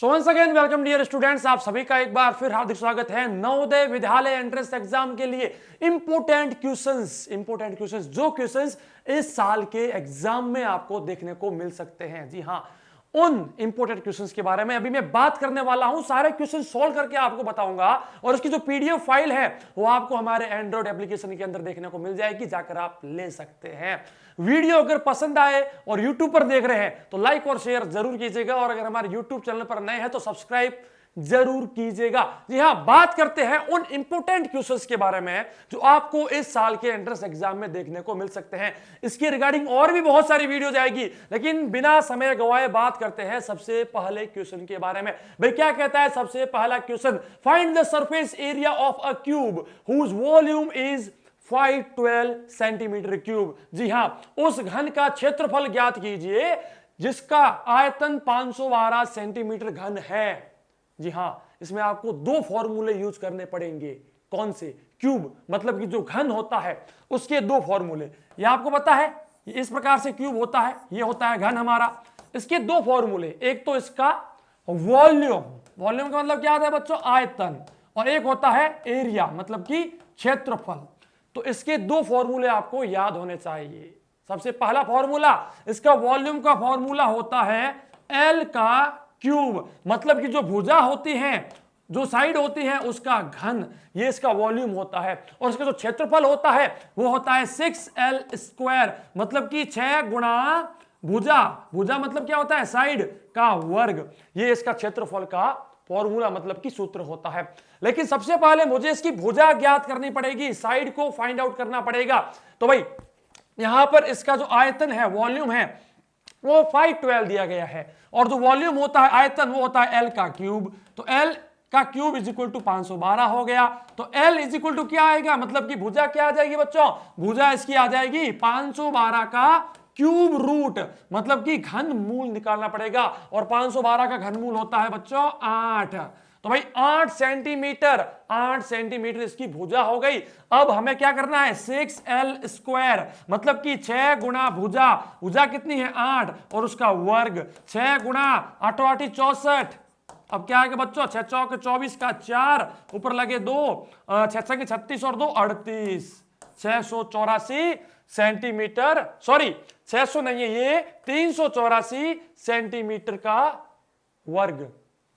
सो once again welcome dear students, आप सभी का एक बार फिर हार्दिक स्वागत है नवोदय विद्यालय एंट्रेंस एग्जाम के लिए। इंपोर्टेंट क्वेश्चंस जो क्वेश्चंस इस साल के एग्जाम में आपको देखने को मिल सकते हैं। जी हाँ, उन इंपोर्टेंट क्वेश्चंस के बारे में अभी मैं बात करने वाला हूं। सारे क्वेश्चन सॉल्व करके आपको बताऊंगा और उसकी जो पीडीएफ फाइल है वो आपको हमारे एंड्रॉइड एप्लीकेशन के अंदर देखने को मिल जाएगी, जाकर आप ले सकते हैं। वीडियो अगर पसंद आए और यूट्यूब पर देख रहे हैं तो लाइक और शेयर जरूर कीजिएगा, और अगर हमारे यूट्यूब चैनल पर नए हैं तो सब्सक्राइब जरूर कीजिएगा। जी हां, बात करते हैं उन इंपोर्टेंट क्वेश्चंस के बारे में जो आपको इस साल के एंट्रेंस एग्जाम में देखने को मिल सकते हैं। इसके रिगार्डिंग और भी बहुत सारी वीडियो जाएगी, लेकिन बिना समय गवाए बात करते हैं सबसे पहले क्वेश्चन के बारे में। भाई क्या कहता है सबसे पहला question? Find the surface area of a cube whose volume is 512 centimetre cube. जी हां, उस घन का क्षेत्रफल ज्ञात कीजिए जिसका आयतन 512 सेंटीमीटर घन है। जी हां, इसमें आपको दो फॉर्मूले यूज करने पड़ेंगे। कौन से? क्यूब मतलब कि जो घन होता है उसके दो फॉर्मूले। ये आपको पता है, इस प्रकार से क्यूब होता है, ये होता है घन हमारा। इसके दो फॉर्मूले, एक तो इसका वॉल्यूम का मतलब क्या होता है बच्चों? आयतन। और एक होता है एरिया मतलब कि क्षेत्रफल। तो इसके दो फॉर्मूले आपको याद होने चाहिए। सबसे पहला फॉर्मूला, इसका वॉल्यूम का फॉर्मूला होता है एल का क्यूब, मतलब कि जो भुजा होती है, जो साइड होती है उसका घन, ये इसका वॉल्यूम होता है। और इसका जो क्षेत्रफल होता है वो होता है 6L स्क्वायर, मतलब कि 6 गुणा भुजा। भुजा मतलब क्या होता है? साइड का वर्ग। ये इसका क्षेत्रफल का फॉर्मूला मतलब कि सूत्र होता है। लेकिन सबसे पहले मुझे इसकी भुजा ज्ञात करनी पड़ेगी, साइड को फाइंड आउट करना पड़ेगा। तो भाई यहां पर इसका जो आयतन है, वॉल्यूम है, वो 512 दिया गया है, और जो वॉल्यूम होता है, आयतन, वो होता है एल का क्यूब। तो एल का क्यूब इज इक्वल टू 512 हो गया। तो एल इज इक्वल टू क्या आएगा? मतलब कि भुजा क्या आ जाएगी बच्चों? भुजा इसकी आ जाएगी 512 का क्यूब रूट, मतलब कि घन मूल निकालना पड़ेगा। और 512 का घन मूल होता है बच्चों 8। तो भाई 8 सेंटीमीटर इसकी भुजा हो गई। अब हमें क्या करना है? 6L स्क्वायर, मतलब कि 6 गुणा भुजा। भुजा कितनी है? 8, और उसका वर्ग 6 गुणा 8 8 64। अब क्या आएगा बच्चों? 6 चौक 24 का 4, ऊपर लगे 2, 6 छके 36 और 2 38, 684 सेंटीमीटर, सॉरी 600 नहीं है, ये 384 सेंटीमीटर का वर्ग।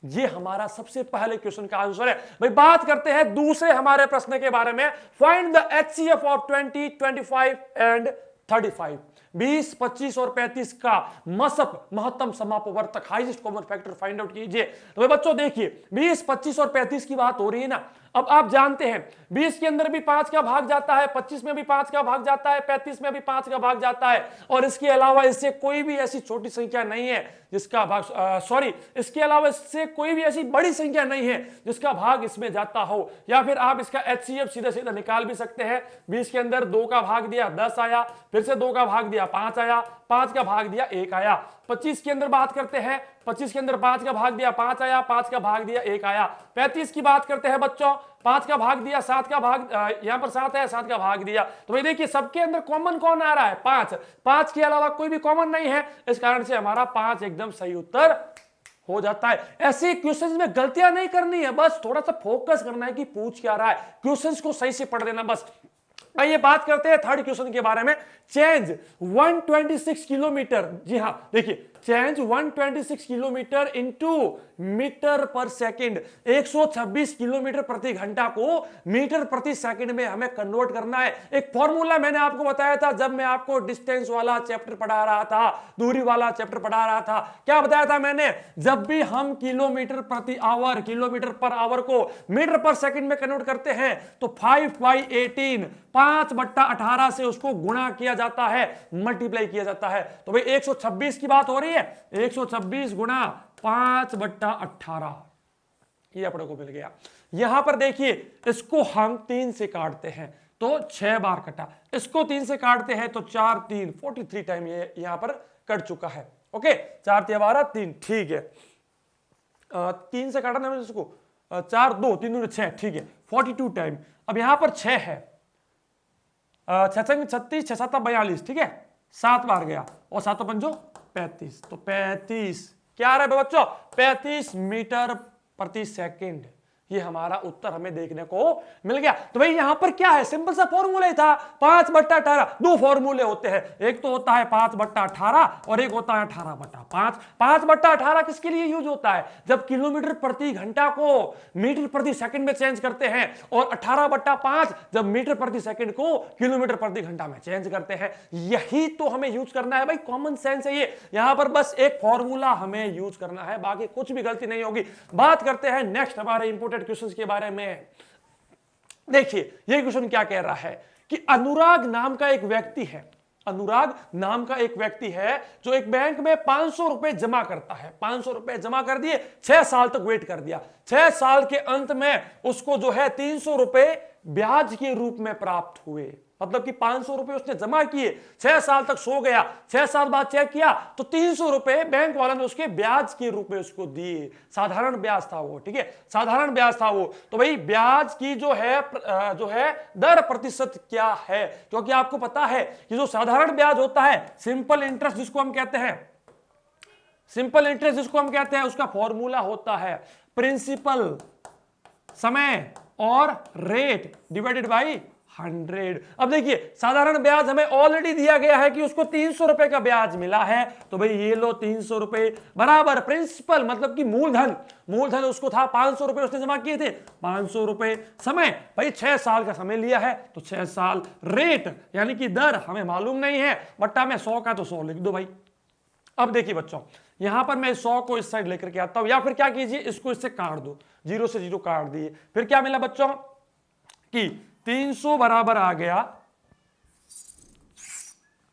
ये हमारा सबसे पहले क्वेश्चन का आंसर है। भाई बात करते हैं दूसरे हमारे प्रश्न के बारे में। Find the HCF of 20, 25 and 35। 20, 25 और 35 का मसप, महत्तम समापवर्तक, highest common factor find out कीजिए। तो भाई बच्चों देखिए, 20, 25 और 35 की बात हो रही है ना। अब आप जानते हैं 20 के अंदर भी 5 का भाग जाता है, 25 में भी 5 का भाग जाता है, 35 में भी 5 का भाग जाता है, और इसके अलावा इससे कोई भी ऐसी छोटी संख्या नहीं है जिसका भाग, सॉरी, इसके अलावा इससे कोई भी ऐसी बड़ी संख्या नहीं है जिसका भाग इसमें जाता हो। या फिर आप इसका HCF सीधा सीधा निकाल भी सकते हैं। 20 के अंदर 2 का भाग दिया 10 आया, फिर से 2 का भाग दिया 5 आया, 5 का भाग दिया 1 आया। 25 के अंदर बात करते हैं, 25 के अंदर 5 का भाग दिया 5 आया, 5 का भाग दिया 1 आया। 35 की बात करते हैं बच्चों, 5 का भाग दिया, 7 का भाग, यहां पर 7 है, 7 का भाग दिया। तो भाई देखिए सबके अंदर कॉमन कौन आ रहा है? 5। 5 के अलावा कोई भी कॉमन नहीं है, इस कारण से हमारा 5 एकदम सही उत्तर हो जाता है। ऐसे क्वेश्चंस में गलतियां नहीं करनी है, बस थोड़ा सा फोकस करना है कि पूछ क्या रहा है, क्वेश्चंस को सही से पढ़ देना बस। आइए बात करते हैं थर्ड क्वेश्चन के बारे में। चेंज 126 किलोमीटर, जी हां देखिए, चेंज 126 किलोमीटर इनटू मीटर पर सेकंड। 126 किलोमीटर प्रति घंटा को मीटर प्रति सेकंड में हमें कन्वर्ट करना है। एक फॉर्मूला मैंने आपको बताया था जब मैं आपको डिस्टेंस वाला चैप्टर पढ़ा रहा था, दूरी वाला चैप्टर पढ़ा रहा था। क्या बताया था मैंने? जब भी हम किलोमीटर प्रति आवर, किलोमीटर पर आवर को मीटर पर सेकंड में कन्वर्ट करते हैं तो 5/18, 5/18 से उसको गुणा किया जाता है, मल्टीप्लाई किया जाता है। तो भाई 126 की बात हो रही है, 126 गुणा 5/18, ये अपने को मिल गया। यहां पर देखिए इसको हम 3 से काटते हैं तो 6 बार कटा, इसको 3 से काटते हैं तो 4 3 43 टाइम ये यहां पर कट चुका है। ओके, 4 3 12 3, ठीक है। 3 से काटा ना इसको, 4 2 3 2 6, ठीक है, 42 टाइम। अब यहां पर 6 है, 6 36, 6 7 42, ठीक है, 7 बार गया, और 7 5 35, तो 35 क्या आ रहा है बच्चों? 35 मीटर प्रति सेकंड। ये हमारा उत्तर हमें देखने को मिल गया। तो भाई यहां पर क्या है, सिंपल सा फॉर्मूला ही था, 5/18। दो फॉर्मूले होते हैं, एक तो होता है 5/18 और एक होता है 18/5। 5/18 किसके लिए यूज होता है? जब किलोमीटर प्रति घंटा को मीटर प्रति सेकंड में चेंज करते हैं, और 18/5 जब मीटर प्रति सेकंड को किलोमीटर प्रति घंटा में चेंज करते हैं। यही तो हमें यूज करना है भाई, कॉमन सेंस है ये। यहां पर बस एक फॉर्मूला हमें यूज करना है, बाकी कुछ भी गलती नहीं होगी। बात करते हैं नेक्स्ट हमारे इंपोर्टेंट क्वेश्चंस के बारे में। देखिए ये क्वेश्चन क्या कह रहा है कि अनुराग नाम का एक व्यक्ति है, अनुराग नाम का एक व्यक्ति है जो एक बैंक में 500 रुपए जमा करता है। 500 रुपए जमा कर दिए, 6 साल तक वेट कर दिया। 6 साल के अंत में उसको जो है 300 रुपए ब्याज के रूप में प्राप्त हुए। मतलब कि 500 रुपए उसने जमा किए, 6 साल तक सो गया, 6 साल बाद चेक किया तो 300 रुपए बैंक वाला ने उसके ब्याज के रूप में उसको दिए। साधारण ब्याज था वो, ठीक है, साधारण ब्याज था वो। तो भाई ब्याज की जो है दर प्रतिशत क्या है? क्योंकि आपको पता है कि जो साधारण ब्याज होता है, सिंपल इंटरेस्ट जिसको हम कहते हैं, सिंपल इंटरेस्ट जिसको हम कहते हैं, उसका फॉर्मूला होता है प्रिंसिपल, समय और रेट डिवाइडेड बाई 100। अब देखिए साधारण ब्याज हमें ऑलरेडी दिया गया है कि उसको 300 रुपए का ब्याज मिला है। तो भाई ये लो 300 रुपए बराबर प्रिंसिपल, मतलब कि मूलधन, मूलधन उसको था 500 रुपए उसने जमा किए थे, 500 रुपए। समय भाई 6 साल का समय लिया है तो 6 साल। रेट यानी कि दर हमें मालूम नहीं है, बट्टा में 100 का तो 100 लिख दो भाई। अब देखिए बच्चों, यहां पर मैं 100 को इस साइड लेकर के आता हूं, या फिर क्या कीजिए इसको इससे काट दो, 0 से 0 काट दिए। फिर क्या मिला बच्चों कि 300 बराबर आ गया,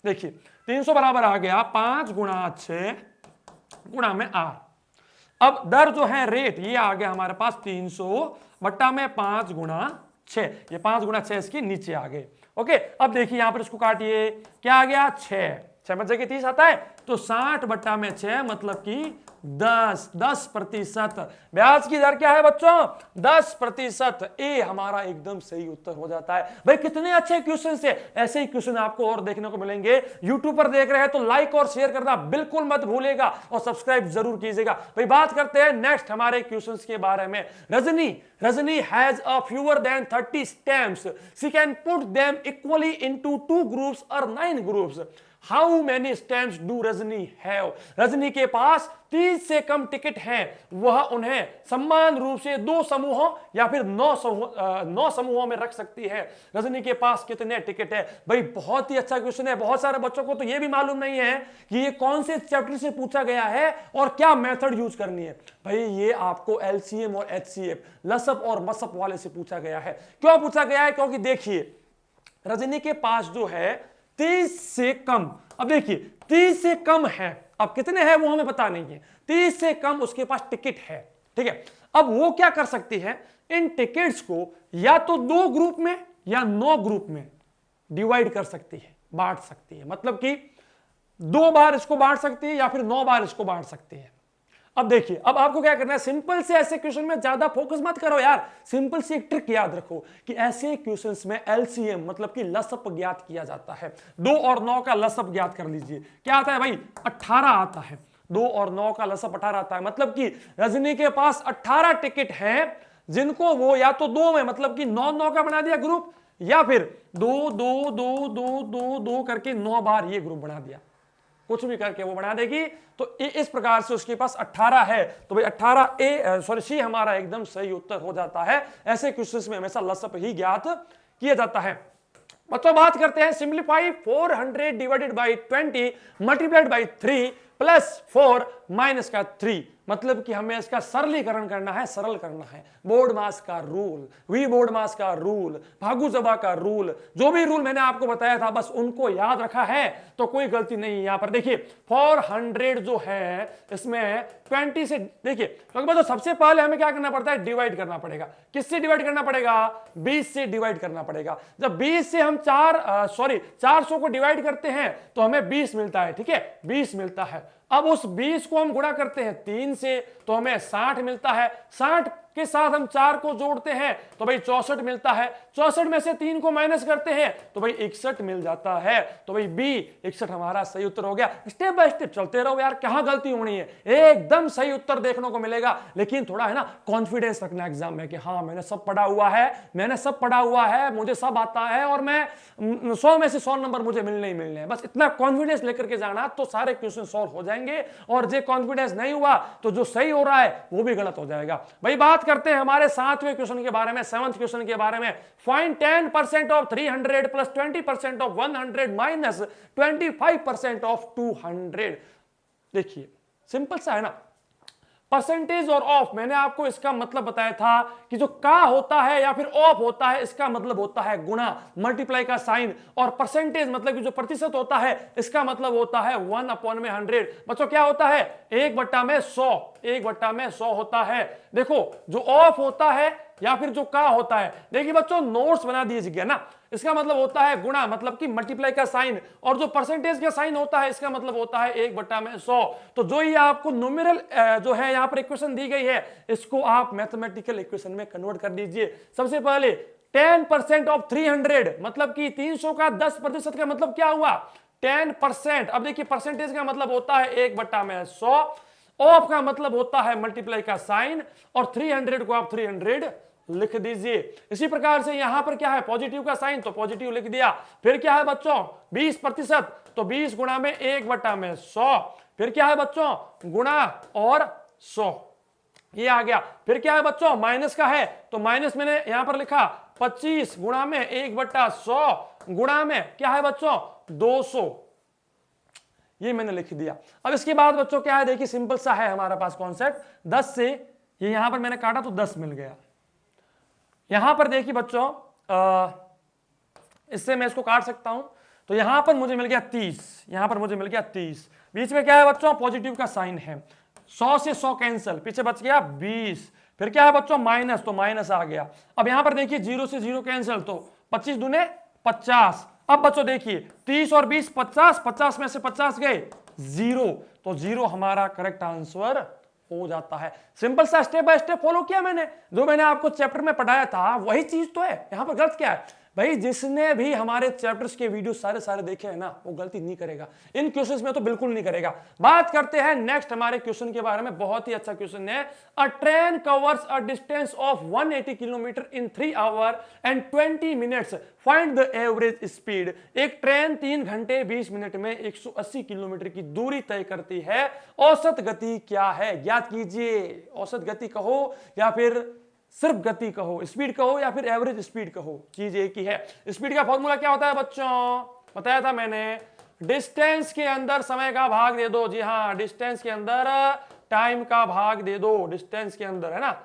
देखिए 300 बराबर आ गया 5 गुणा 6 गुणा में R। अब दर जो है रेट ये आ गया हमारे पास 300 बट्टा में 5 गुणा 6, ये 5 गुणा 6 इसके नीचे आ गए। ओके, अब देखिए यहां पर इसको काटिए, क्या आ गया 6 में जगह 30 आता है तो 60 बट्टा में 6 मतलब कि 10%। ब्याज की दर क्या है बच्चों? 10%। ए हमारा एकदम सही उत्तर हो जाता है। भाई कितने अच्छे क्वेश्चन से, ऐसे ही क्वेश्चन आपको और देखने को मिलेंगे। यूट्यूब पर देख रहे हैं तो लाइक और शेयर करना बिल्कुल मत भूलेगा और सब्सक्राइब जरूर कीजिएगा। भाई बात करते हैं नेक्स्ट हमारे क्वेश्चन के बारे में। Rajni has a fewer than 30 stamps, she can put them equally into 2 groups और 9 groups. How many stamps do Rajni have? Rajni के पास 30 से कम टिकट हैं, वह उन्हें समान रूप से 2 समूहों या फिर 9 समूहों में रख सकती है। रजनी के पास कितने टिकट है? भाई बहुत ही अच्छा क्वेश्चन है। बहुत सारे बच्चों को तो यह भी मालूम नहीं है कि ये कौन से चैप्टर से पूछा गया है और क्या मेथड यूज करनी है। भाई ये आपको एलसीएम और एचसीएफ, लसअप और मसअप वाले से पूछा गया है। क्यों पूछा गया है? क्योंकि देखिए रजनी के पास जो है 30 से कम, अब देखिए 30 से कम है, अब कितने हैं वो हमें पता नहीं है, 30 से कम उसके पास टिकट है, ठीक है। अब वो क्या कर सकती है, इन टिकट्स को या तो 2 ग्रुप में या 9 ग्रुप में डिवाइड कर सकती है, बांट सकती है। मतलब कि 2 बार इसको बांट सकती है या फिर 9 बार इसको बांट सकती है। अब देखिए, अब आपको क्या करना है, सिंपल से ऐसे क्वेश्चन में ज्यादा फोकस मत करो यार, सिंपल सी एक ट्रिक याद रखो कि ऐसे क्वेश्चंस में एलसीएम मतलब कि लसअप ज्ञात किया जाता है। 2 और 9 का लसअप ज्ञात कर लीजिए। क्या आता है भाई? 18 आता है। 2 और 9 का लसअप 18 आता है। मतलब कि रजनी के पास 18 टिकट हैं जिनको वो या तो 2 में मतलब कि 9 का बना दिया ग्रुप, या फिर 2 2 2 2 2 2 करके 9 बार ये ग्रुप बना दिया, कुछ भी करके वो बना देगी। तो इस प्रकार से उसके पास 18 है। तो भाई 18 सी हमारा एकदम सही उत्तर हो जाता है। ऐसे क्वेश्चंस में हमेशा लसअप ही ज्ञात किया जाता है। बच्चों बात करते हैं simplify 400 divided by 20 multiplied by 3 plus 4 minus का 3। मतलब कि हमें इसका सरलीकरण करना है, सरल करना है। बोर्ड मास का रूल, वी बोर्ड मास का रूल, भागुजबा का रूल, जो भी रूल मैंने आपको बताया था बस उनको याद रखा है तो कोई गलती नहीं। यहां पर देखिए 400 जो है इसमें 20 से, देखिए तो सबसे पहले हमें क्या करना पड़ता है, डिवाइड करना पड़ेगा। किससे डिवाइड करना पड़ेगा? 20 से डिवाइड करना पड़ेगा। जब 20 से हम 400 को डिवाइड करते हैं तो हमें 20 मिलता है, ठीक है, 20 मिलता है। अब उस 20 को हम गुणा करते हैं 3 से तो हमें 60 मिलता है। 60 के साथ हम 4 को जोड़ते हैं तो भाई 64 मिलता है। 64 में से 3 को माइनस करते हैं तो भाई 61 मिल जाता है। तो भाई बी 61 हमारा सही उत्तर हो गया। स्टेप बाय स्टेप चलते रहो यार, कहां गलती होनी है, एकदम सही उत्तर देखने को मिलेगा। लेकिन थोड़ा है ना कॉन्फिडेंस रखना एग्जाम में कि हाँ मैंने सब पढ़ा हुआ है, मुझे सब आता है और मैं 100 में से 100 नंबर मुझे मिलने ही मिलने हैं। बस इतना कॉन्फिडेंस लेकर के जाना तो सारे क्वेश्चन सॉल्व हो जाएंगे। और जो कॉन्फिडेंस नहीं हुआ तो जो सही हो रहा है वो भी गलत हो जाएगा। भाई बात करते हैं हमारे 7वें क्वेश्चन के बारे में, 7th क्वेश्चन के बारे में। Find 10% of 300 plus 20% of 100 minus 25% of 200। देखिए सिंपल सा है ना, परसेंटेज और ऑफ, मैंने आपको इसका मतलब बताया था कि जो का होता है या फिर ऑफ होता है इसका मतलब होता है गुणा, मल्टीप्लाई का साइन। और परसेंटेज मतलब कि जो प्रतिशत होता है इसका मतलब होता है 1/100। बच्चों क्या होता है 1/100, 1/100 होता है। देखो जो ऑफ होता है या फिर जो का होता है, देखिए बच्चों नोट्स बना दीजिएगा ना, इसका मतलब होता है गुणा मतलब कि मल्टीप्लाई का साइन, और जो परसेंटेज का साइन होता है इसका मतलब होता है 1/100। तो जो ये आपको न्यूमेरल जो है यहाँ पर इक्वेशन दी गई है इसको आप मैथमेटिकल इक्वेशन में कन्वर्ट कर दीजिए। सबसे पहले 10% ऑफ 300 मतलब कि 300 का 10% का मतलब क्या हुआ 10%। अब देखिए परसेंटेज का मतलब होता है 1/100, ऑफ का मतलब होता है मल्टीप्लाई का साइन, और 300 को आप 300 लिख दीजिए। इसी प्रकार से यहां पर क्या है पॉजिटिव का साइन तो पॉजिटिव लिख दिया। फिर क्या है बच्चों 20% तो 20 गुणा में 1/100। फिर क्या है बच्चों गुणा और 100, ये आ गया। फिर क्या है बच्चों माइनस का है तो माइनस मैंने यहां पर लिखा 25 गुणा में 1/100 गुणा में क्या है बच्चों 200, ये मैंने लिख दिया। अब इसके बाद बच्चों क्या है देखिए सिंपल सा है हमारा पास कॉन्सेप्ट, 10 से ये यहां पर मैंने काटा तो 10 मिल गया। यहां पर देखिए बच्चों इससे मैं इसको काट सकता हूं तो यहां पर मुझे मिल गया 30, यहां पर मुझे मिल गया 30। बीच में क्या है बच्चों पॉजिटिव का साइन है, 100 से 100 कैंसिल, पीछे बच गया 20। फिर क्या है बच्चों माइनस तो माइनस आ गया। अब यहां पर देखिए 0 से 0 कैंसिल तो 25 दूने 50। अब बच्चों देखिए 30 और 20 50, 50 में से 50 गए 0, तो 0 हमारा करेक्ट आंसर हो जाता है। सिंपल सा स्टेप बाय स्टेप फॉलो किया मैंने, जो मैंने आपको चैप्टर में पढ़ाया था वही चीज तो है। यहां पर गलत क्या है भाई, जिसने भी हमारे चैप्टर्स के वीडियो सारे देखे हैं ना वो गलती नहीं करेगा, इन क्वेश्चंस में तो बिल्कुल नहीं करेगा। बात करते हैं नेक्स्ट हमारे क्वेश्चन के बारे में, बहुत ही अच्छा क्वेश्चन है। अ train covers a distance of 180 kilometre in 3 our and 20 minutes, find the average speed. एक ट्रेन 3 घंटे 20 मिनट में 180 किलोमीटर की दूरी तय करती है, औसत गति क्या है ज्ञात कीजिए। औसत गति कहो या फिर सिर्फ गति कहो, स्पीड कहो या फिर एवरेज स्पीड कहो, चीज एक ही है। स्पीड का फॉर्मूला क्या होता है बच्चों, बताया था मैंने, डिस्टेंस के अंदर समय का भाग दे दो। जी हाँ, डिस्टेंस के अंदर टाइम का भाग दे दो, डिस्टेंस के अंदर है ना।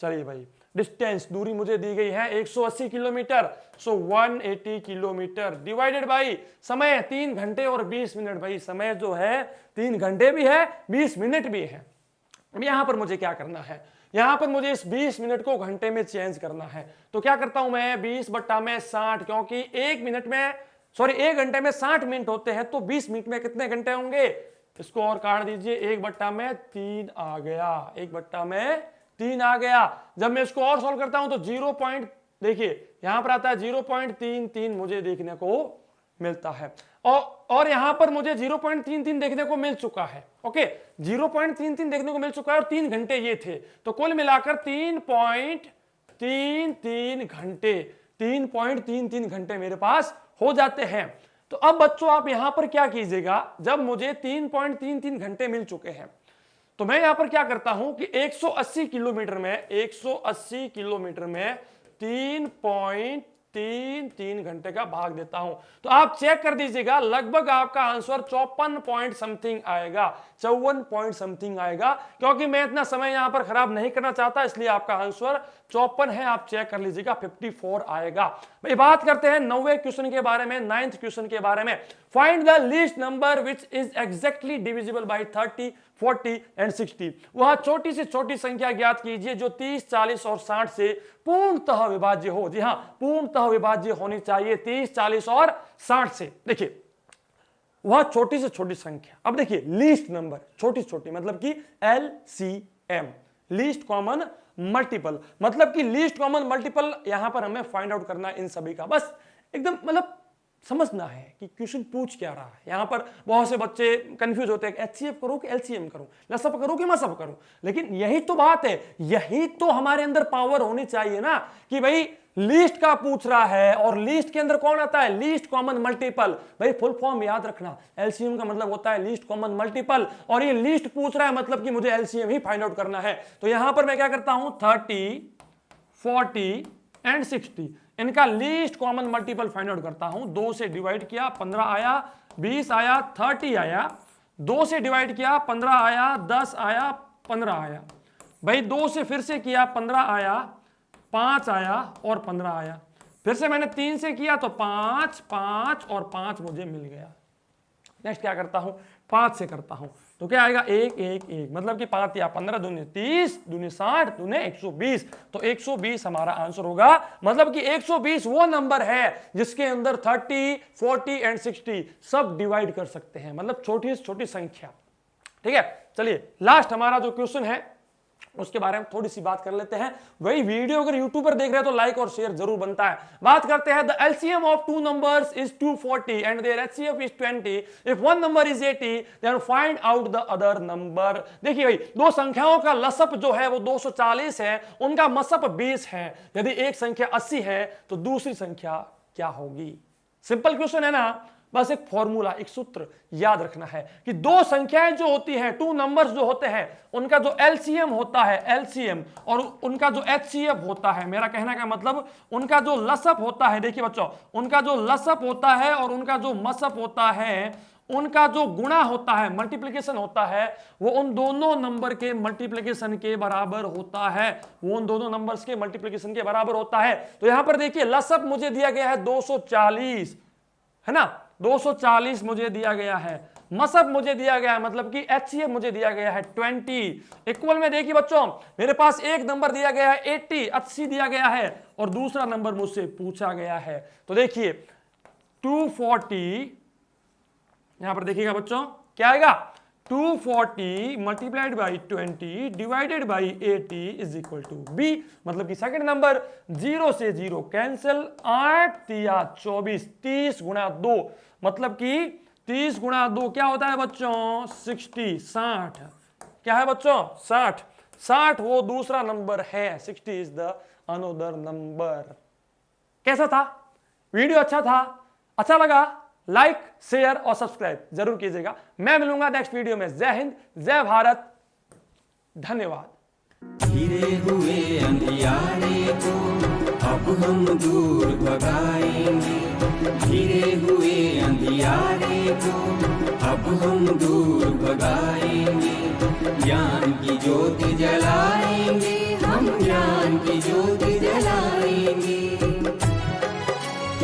चलिए भाई, डिस्टेंस दूरी मुझे दी गई है 180 kilometre, so 180 kilometre divided by समय 3 घंटे और 20 मिनट। भाई समय जो है 3 घंटे भी है 20 मिनट भी है। अब यहां पर मुझे क्या करना है, यहां पर मुझे इस 20 मिनट को घंटे में चेंज करना है। तो क्या करता हूं मैं 20/60, क्योंकि 1 घंटे में 60 मिनट होते हैं, तो 20 मिनट में कितने घंटे होंगे, इसको और काट दीजिए, 1/3 आ गया, 1/3 आ गया। जब मैं इसको और सॉल्व करता हूं तो 0 पॉइंट, देखिए यहां पर आता है 0.33 मुझे देखने को मिलता है, और यहां पर मुझे 0.33 देखने को मिल चुका है। ओके, 0.33 देखने को मिल चुका है और 3 घंटे ये थे, तो कुल मिलाकर 3.33 घंटे, 3.33 घंटे मेरे पास हो जाते हैं। तो अब बच्चों आप यहां पर क्या कीजिएगा, जब मुझे 3.33 घंटे मिल चुके हैं तो मैं यहां पर क्या करता हूं कि 180 किलोमीटर में 3.33 घंटे का भाग देता हूं। तो आप चेक कर दीजिएगा, लगभग आपका आंसर 54 पॉइंट समथिंग आएगा, 54 पॉइंट समथिंग आएगा। क्योंकि मैं इतना समय यहां पर खराब नहीं करना चाहता, इसलिए आपका आंसर 54 है, आप चेक कर लीजिएगा, 54 आएगा। भाई बात करते हैं 9वें क्वेश्चन के बारे में, 9th क्वेश्चन के बारे में। Find the least number which is exactly divisible by 30, 40 and 60। वह छोटी से छोटी संख्या ज्ञात कीजिए जो 30, 40 और 60 से पूर्णतः विभाज्य हो। जी हां, पूर्णतः विभाज्य होनी चाहिए 30, 40 और 60 से। देखिए वह छोटी से छोटी संख्या, अब देखिए लीस्ट नंबर, छोटी छोटी मतलब कि LCM, लीस्ट कॉमन मल्टीपल, मतलब कि लीस्ट कॉमन मल्टीपल यहां पर हमें फाइंड आउट करना है इन सभी का। बस एकदम मतलब समझना है कि क्वेश्चन पूछ क्या रहा है। यहां पर बहुत से बच्चे कंफ्यूज होते हैं, एचसीएफ करो कि एलसीएम करो, लसअप करो कि मसअप करो। लेकिन यही तो बात है, यही तो हमारे अंदर पावर होनी चाहिए ना कि भाई लीस्ट का पूछ रहा है और लीस्ट के अंदर कौन आता है, लीस्ट कॉमन मल्टीपल। भाई फुल फॉर्म याद रखना, एलसीएम का मतलब होता है लीस्ट कॉमन मल्टीपल, और ये लीस्ट पूछ रहा है मतलब कि मुझे एलसीएम ही फाइंड आउट करना है। तो यहां पर मैं क्या करता हूं, 30, 40 एंड 60 इनका least common multiple find out करता हूं। 2 से डिवाइड किया 15 आया, 20 आया, 30 आया, 2 से डिवाइड किया 15 आया, 10 आया, 15 आया, भाई 2 से फिर से किया 15 आया, 5 आया और 15 आया, फिर से मैंने 3 से किया तो 5, 5 और 5 मुझे मिल गया। नेक्स्ट क्या करता हूं, 5 से करता हूं तो क्या आएगा, 1 1 1, मतलब कि 5 या 15 दूने 30, दूने 60, दूने 120, तो 120 हमारा आंसर होगा। मतलब कि 120 वो नंबर है जिसके अंदर 30, 40 एंड 60 सब डिवाइड कर सकते हैं, मतलब छोटी से छोटी संख्या। ठीक है, चलिए लास्ट हमारा जो क्वेश्चन है उसके बारे में थोड़ी सी बात कर लेते हैं। वही वीडियो अगर यूट्यूब पर देख रहे हैं तो लाइक और शेयर जरूर बनता है। बात करते हैं, the LCM of two numbers is 240 and their HCF is 20। If one number is 80 then find out the other number. देखिए भाई, दो संख्याओं का लसअप जो है वो 240 है, उनका मसअप 20 है। यदि एक संख्या 80 है तो दूसरी संख्या क्या होगी। सिंपल क्वेश्चन है ना, बस एक फॉर्मूला, एक सूत्र याद रखना है कि दो संख्याएं जो होती हैं, टू नंबर्स जो होते हैं, उनका जो एलसीएम होता है, एलसीएम, और उनका जो एचसीएफ होता है, मेरा कहने का मतलब उनका जो लसअप होता है, देखिए बच्चों, उनका जो लसअप होता है और उनका जो मसअप होता है, उनका जो गुणा होता है, मल्टीप्लिकेशन होता है, वो उन दोनों नंबर के मल्टीप्लिकेशन के बराबर होता है, वो उन दोनों नंबर्स के मल्टीप्लिकेशन के बराबर होता है। तो यहां पर देखिए लसअप मुझे दिया गया है 240, है ना, 240 मुझे दिया गया है, मसअप मुझे दिया गया है, मतलब कि एचसीएफ मुझे दिया गया है 20। इक्वल में देखिए बच्चों, मेरे पास एक नंबर दिया गया है 80 दिया गया है, और दूसरा नंबर मुझसे पूछा गया है। तो देखिए 240, यहां पर देखिएगा बच्चों क्या आएगा, 240 multiplied by 20 divided by 80 is equal to B, मतलब कि सेकंड नंबर 0 से 0 कैंसिल, 8 या 24, 30 गुणा 2, मतलब कि 30 गुणा 2 क्या होता है बच्चों, 60, 60, क्या है बच्चों, 60, 60 वो दूसरा नंबर है, 60 इज द अनदर नंबर। कैसा था वीडियो, अच्छा था, अच्छा लगा, लाइक शेयर और सब्सक्राइब जरूर कीजिएगा। मैं मिलूंगा नेक्स्ट वीडियो में। जय हिंद, जय भारत, धन्यवाद। घिरे हुए अंधियारे को अब हम दूर भगाएंगे, घिरे हुए अंधियारे को अब हम दूर भगाएंगे, ज्ञान की ज्योति जलाएंगे, हम ज्ञान की ज्योति जलाएंगे।